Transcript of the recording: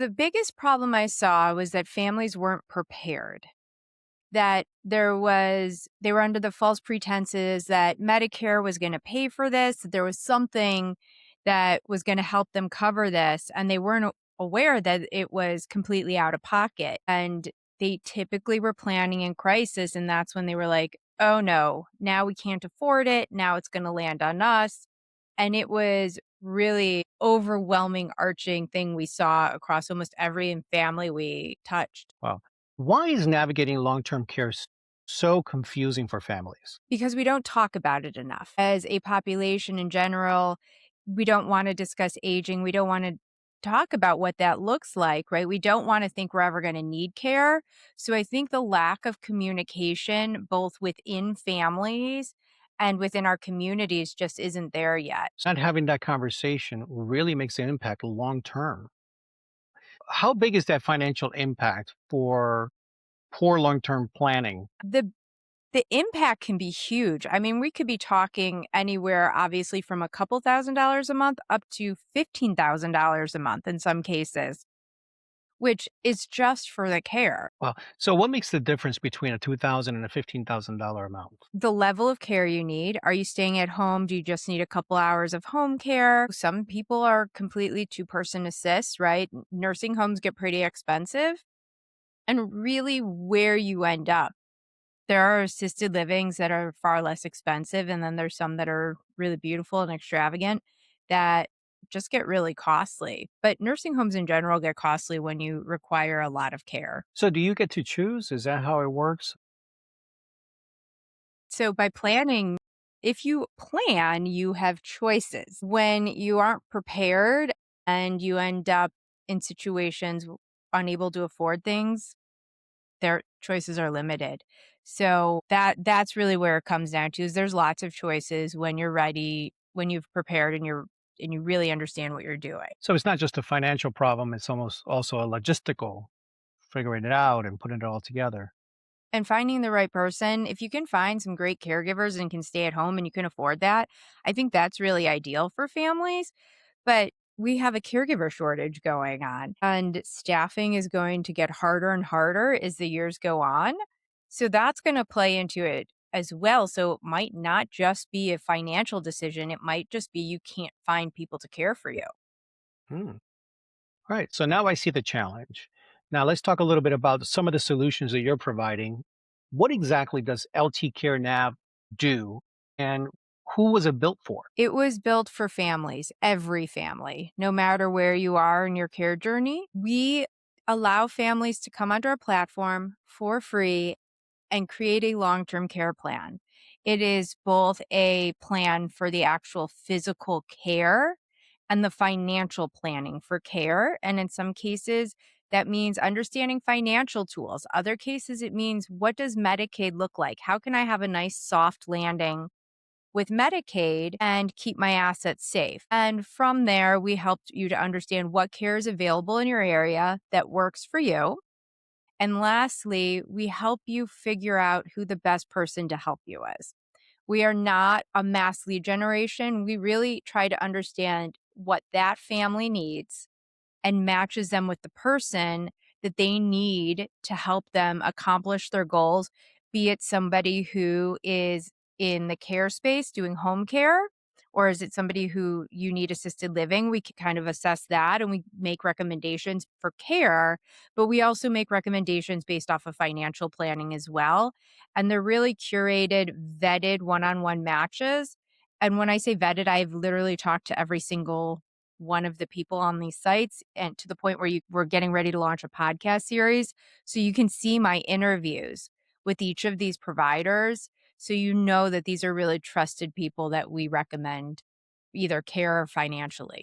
The biggest problem I saw was that families weren't prepared. That they were under the false pretenses that Medicare was going to pay for this, that there was something that was going to help them cover this, and they weren't aware that it was completely out of pocket. And they typically were planning in crisis, and that's when they were like, "Oh no, now we can't afford it. Now it's going to land on us." And it was really overwhelming arching thing we saw across almost every family we touched. Wow. Why is navigating long-term care so confusing for families? Because we don't talk about it enough. As a population in general, we don't wanna discuss aging, we don't wanna talk about what that looks like, right? We don't wanna think we're ever gonna need care. So I think the lack of communication, both within families and within our communities, just isn't there yet. Not having that conversation really makes an impact long term. How big is that financial impact for poor long-term planning? The impact can be huge. I mean, we could be talking anywhere, obviously, from a couple $1,000s a month up to $15,000 a month in some cases, which is just for the care. Well, so what makes the difference between a $2,000 and a $15,000 amount? The level of care you need. Are you staying at home? Do you just need a couple hours of home care? Some people are completely two-person assist, right? Nursing homes get pretty expensive. And really where you end up. There are assisted livings that are far less expensive, and then there's some that are really beautiful and extravagant that just get really costly. But nursing homes in general get costly when you require a lot of care. So do you get to choose? Is that how it works? So by planning, if you plan, you have choices. When you aren't prepared and you end up in situations unable to afford things, their choices are limited. So that's really where it comes down to is there's lots of choices when you're ready, when you've prepared and you really understand what you're doing. So it's not just a financial problem, it's almost also a logistical, figuring it out and putting it all together. And finding the right person, if you can find some great caregivers and can stay at home and you can afford that, I think that's really ideal for families. But we have a caregiver shortage going on, and staffing is going to get harder and harder as the years go on. So that's going to play into it as well. So it might not just be a financial decision, it might just be you can't find people to care for you. Hmm. Right. So now I see the challenge. Now let's talk a little bit about some of the solutions that you're providing. What exactly does LT Care Nav do and who was it built for? It was built for families, every family, no matter where you are in your care journey. We allow families to come onto our platform for free and create a long term care plan. It is both a plan for the actual physical care and the financial planning for care. And in some cases, that means understanding financial tools. Other cases, it means what does Medicaid look like? How can I have a nice soft landing with Medicaid and keep my assets safe? And from there, we helped you to understand what care is available in your area that works for you. And lastly, we help you figure out who the best person to help you is. We are not a mass lead generation. We really try to understand what that family needs and matches them with the person that they need to help them accomplish their goals, be it somebody who is in the care space doing home care, or is it somebody who you need assisted living? We can kind of assess that and we make recommendations for care, but we also make recommendations based off of financial planning as well. And they're really curated, vetted one on one matches. And when I say vetted, I've literally talked to every single one of the people on these sites, and to the point where we're getting ready to launch a podcast series. So you can see my interviews with each of these providers. So you know that these are really trusted people that we recommend either care or financially.